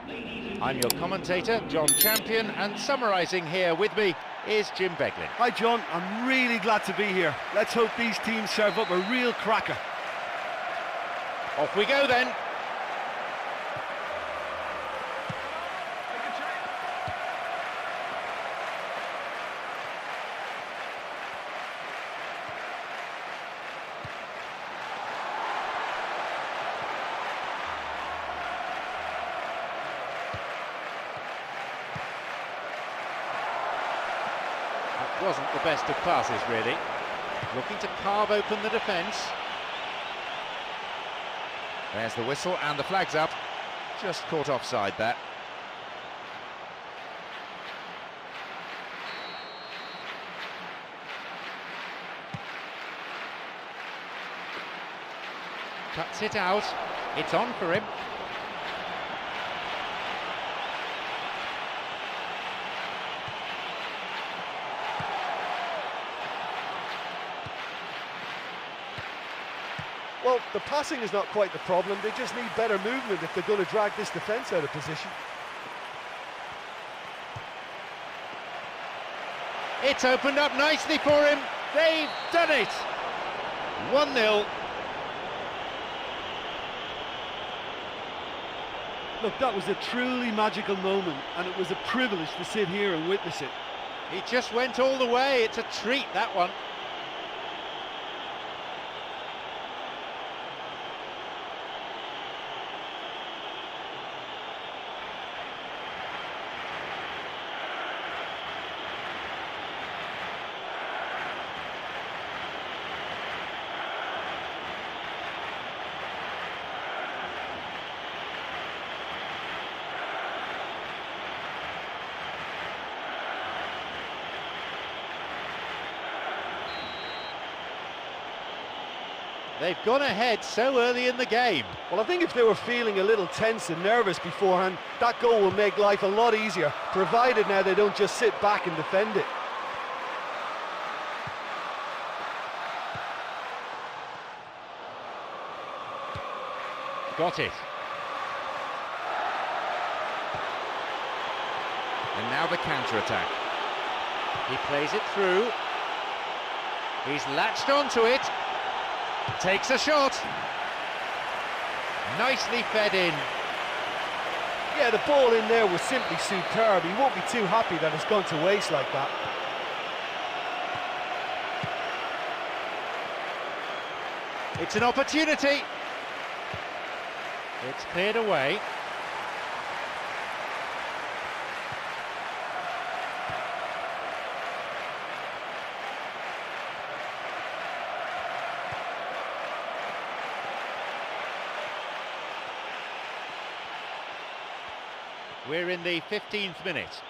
I'm your commentator, John Champion, and summarising here with me is Jim Beglin. Hi John, I'm really glad to be here. Let's hope these teams serve up a real cracker. Off we go then. Wasn't the best of passes, really. Looking to carve open the defence. There's the whistle and the flag's up. Just caught offside that. Cuts it out. It's on for him. Well, the passing is not quite the problem. They just need better movement if they're going to drag this defence out of position. It's opened up nicely for him. They've done it. 1-0. Look, that was a truly magical moment, and it was a privilege to sit here and witness it. He just went all the way. It's a treat, that one. They've gone ahead so early in the game. Well, I think if they were feeling a little tense and nervous beforehand, that goal will make life a lot easier, provided now they don't just sit back and defend it. Got it. And now the counter-attack. He plays it through. He's latched onto it. Takes a shot. Nicely fed in. Yeah, the ball in there was simply superb. He won't be too happy that it's gone to waste like that. It's an opportunity. It's cleared away. We're in the 15th minute.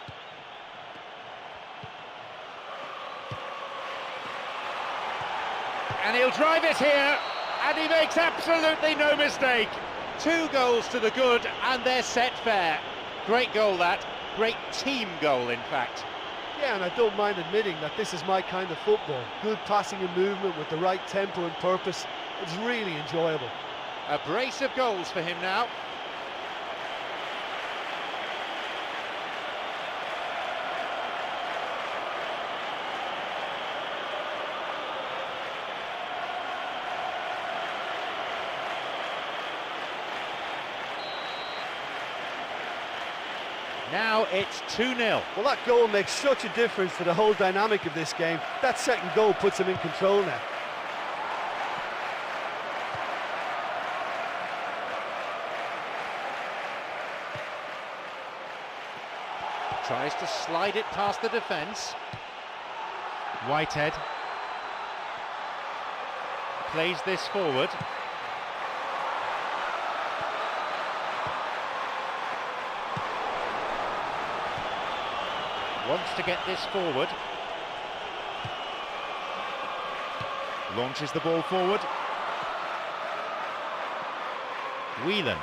And he'll drive it here, and he makes absolutely no mistake. 2 goals to the good, and they're set fair. Great goal that, great team goal in fact. Yeah, and I don't mind admitting that this is my kind of football. Good passing and movement with the right tempo and purpose. It's really enjoyable. A brace of goals for him now. Now it's 2-0. Well, that goal makes such a difference to the whole dynamic of this game. That second goal puts them in control now. Tries to slide it past the defence. Whitehead plays this forward. Wants to get this forward. Launches the ball forward. Whelan.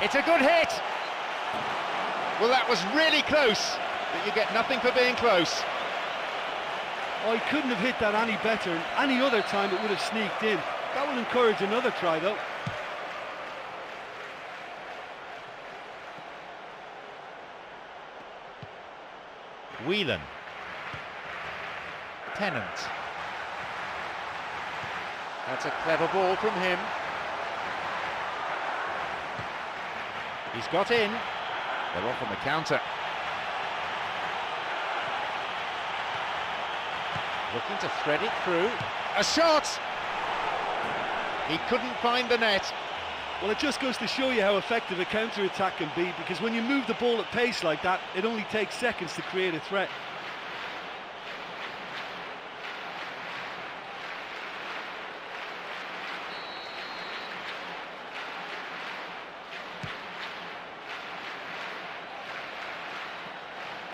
It's a good hit. Well, that was really close, but you get nothing for being close. Oh, he couldn't have hit that any better, and any other time it would have sneaked in. That will encourage another try, though. Whelan. Tennant. That's a clever ball from him. He's got in. They're off on the counter. Looking to thread it through. A shot! He couldn't find the net. Well, it just goes to show you how effective a counter-attack can be, because when you move the ball at pace like that, it only takes seconds to create a threat.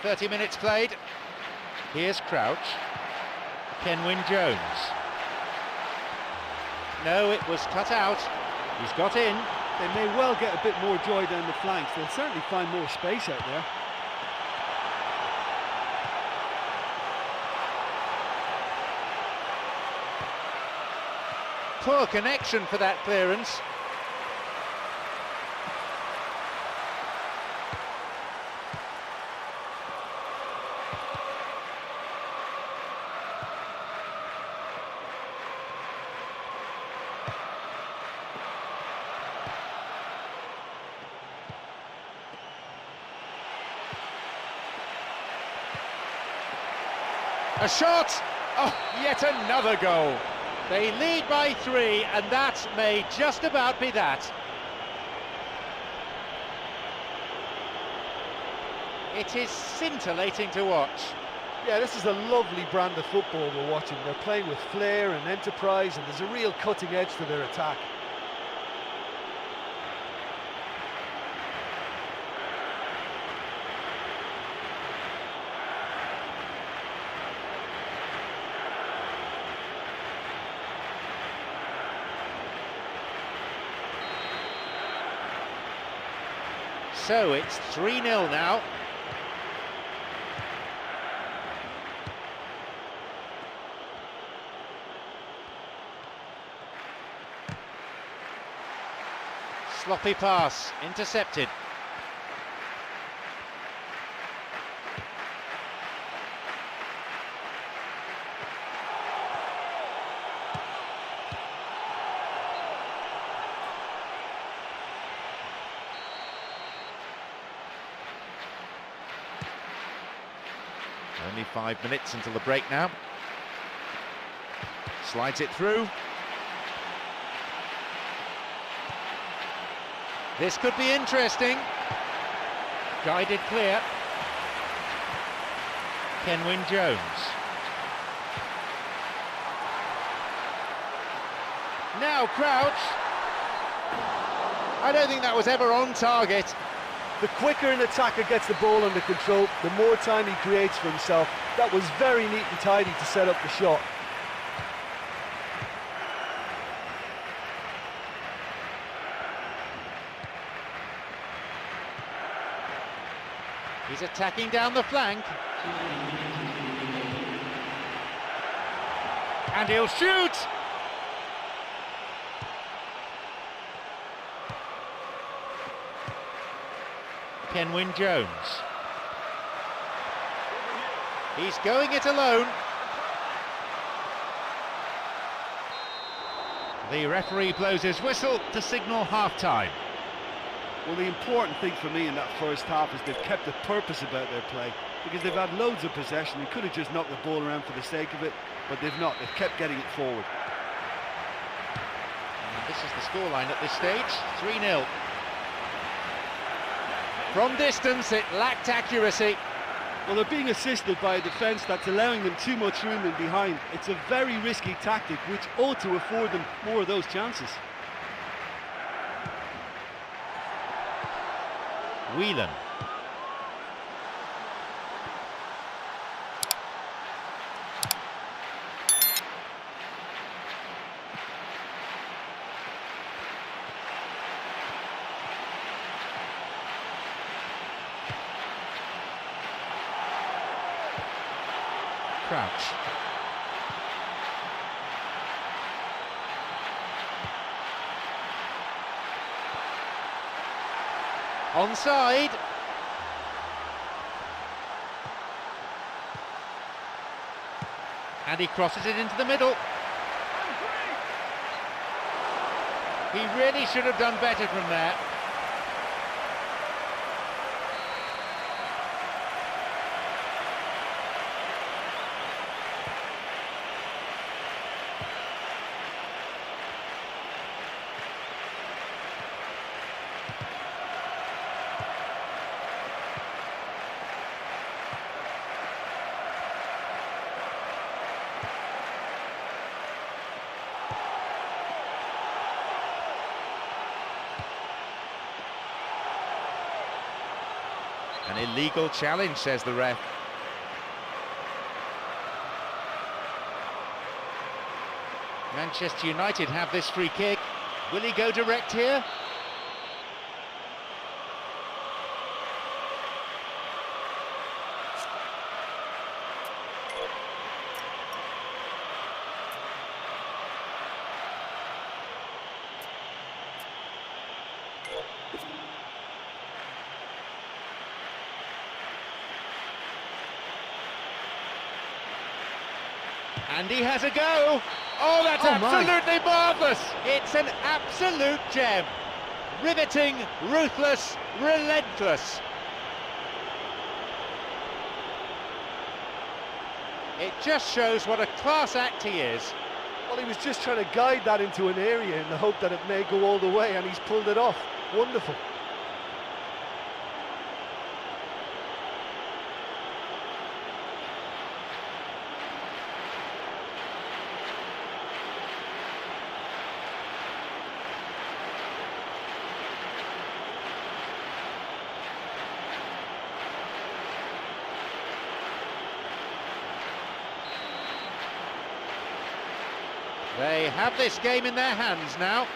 "30 minutes played. Here's Crouch. Kenwyne Jones. No, it was cut out. He's got in. They may well get a bit more joy down the flanks. They'll certainly find more space out there. Poor connection for that clearance. A shot! Oh, yet another goal. They lead by 3, and that may just about be that. It is scintillating to watch. Yeah, this is a lovely brand of football we're watching. They're playing with flair and enterprise, and there's a real cutting edge to their attack. So it's 3-0 now. Sloppy pass, intercepted. Only 5 minutes until the break now. Slides it through. This could be interesting. Guided clear. Kenwyne Jones. Now Crouch. I don't think that was ever on target. The quicker an attacker gets the ball under control, the more time he creates for himself. That was very neat and tidy to set up the shot. He's attacking down the flank. And he'll shoot! Kenwyne Jones. He's going it alone. The referee blows his whistle to signal half-time. Well, the important thing for me in that first half is they've kept a purpose about their play, because they've had loads of possession. They could have just knocked the ball around for the sake of it, but they've not. They've kept getting it forward. And this is the scoreline at this stage, 3-0. From distance, it lacked accuracy. Well, they're being assisted by a defence that's allowing them too much room in behind. It's a very risky tactic, which ought to afford them more of those chances. Whelan. Crouch. Onside. And he crosses it into the middle. He really should have done better from there. An illegal challenge, says the ref. Manchester United have this free kick. Will he go direct here? And he has a go. Oh, that's absolutely marvellous. It's an absolute gem. Riveting, ruthless, relentless. It just shows what a class act he is. Well, he was just trying to guide that into an area in the hope that it may go all the way, and he's pulled it off. Wonderful. They have this game in their hands now.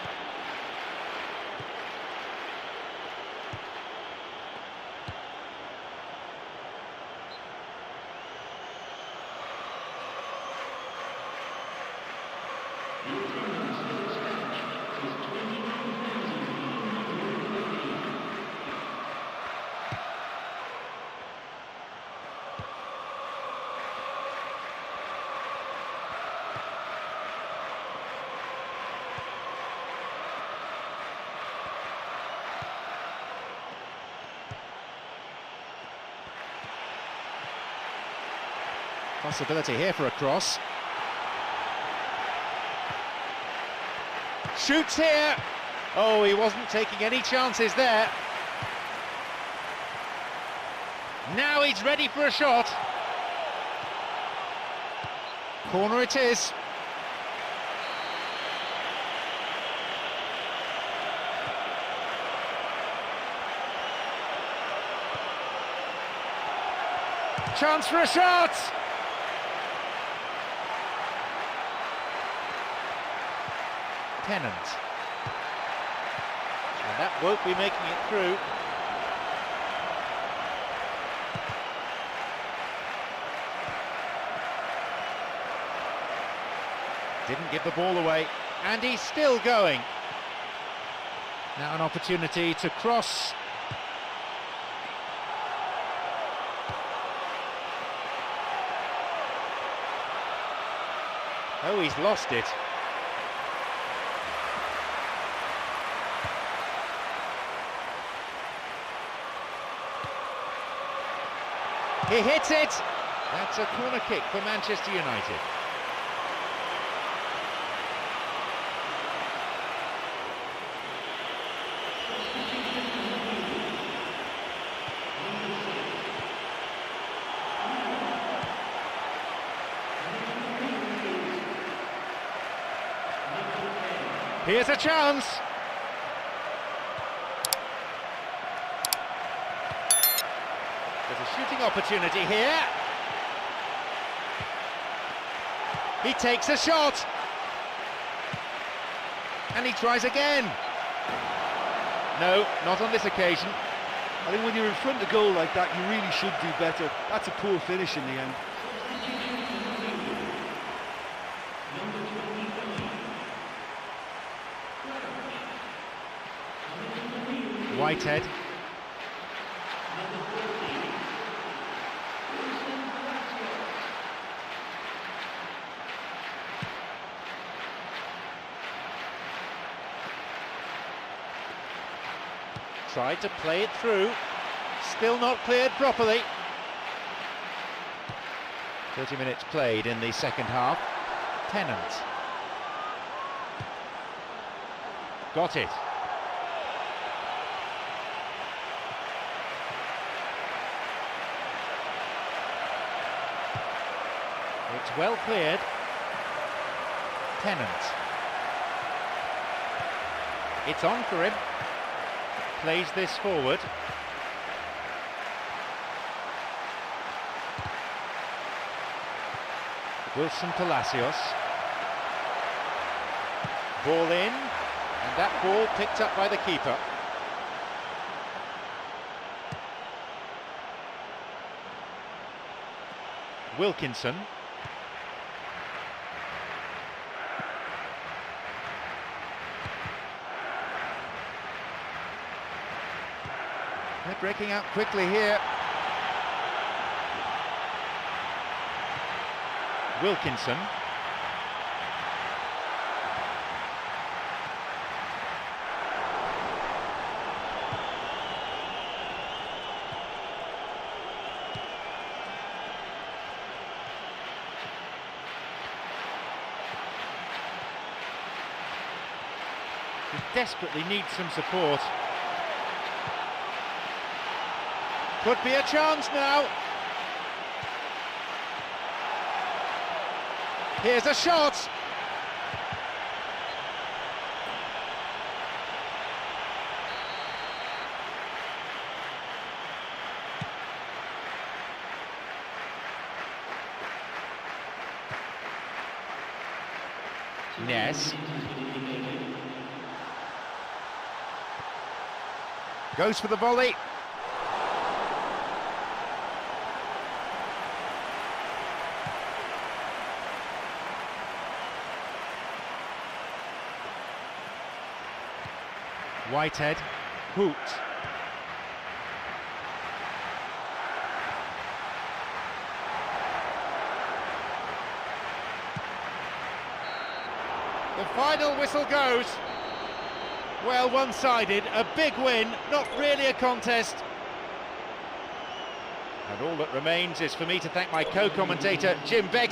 Possibility here for a cross. Shoots here. Oh, he wasn't taking any chances there. Now he's ready for a shot. Corner it is. Chance for a shot. Tennant. And that won't be making it through. Didn't give the ball away, and he's still going. Now an opportunity to cross. Oh, he's lost it. He hits it. That's a corner kick for Manchester United. Here's a chance. There's a shooting opportunity here. He takes a shot. And he tries again. No, not on this occasion. I think when you're in front of goal like that, you really should do better. That's a poor finish in the end. Whitehead. Tried to play it through, still not cleared properly. 30 minutes played in the second half. Tennant. Got it. It's well cleared. Tennant. It's on for him. Plays this forward. Wilson Palacios. Ball in, and that ball picked up by the keeper. Wilkinson. They're breaking out quickly here. Wilkinson. He desperately needs some support. Could be a chance now. Here's a shot. Ness. Goes for the volley. Whitehead, Hoot. The final whistle goes. Well, one-sided, a big win, not really a contest. And all that remains is for me to thank my co-commentator, Jim Begg.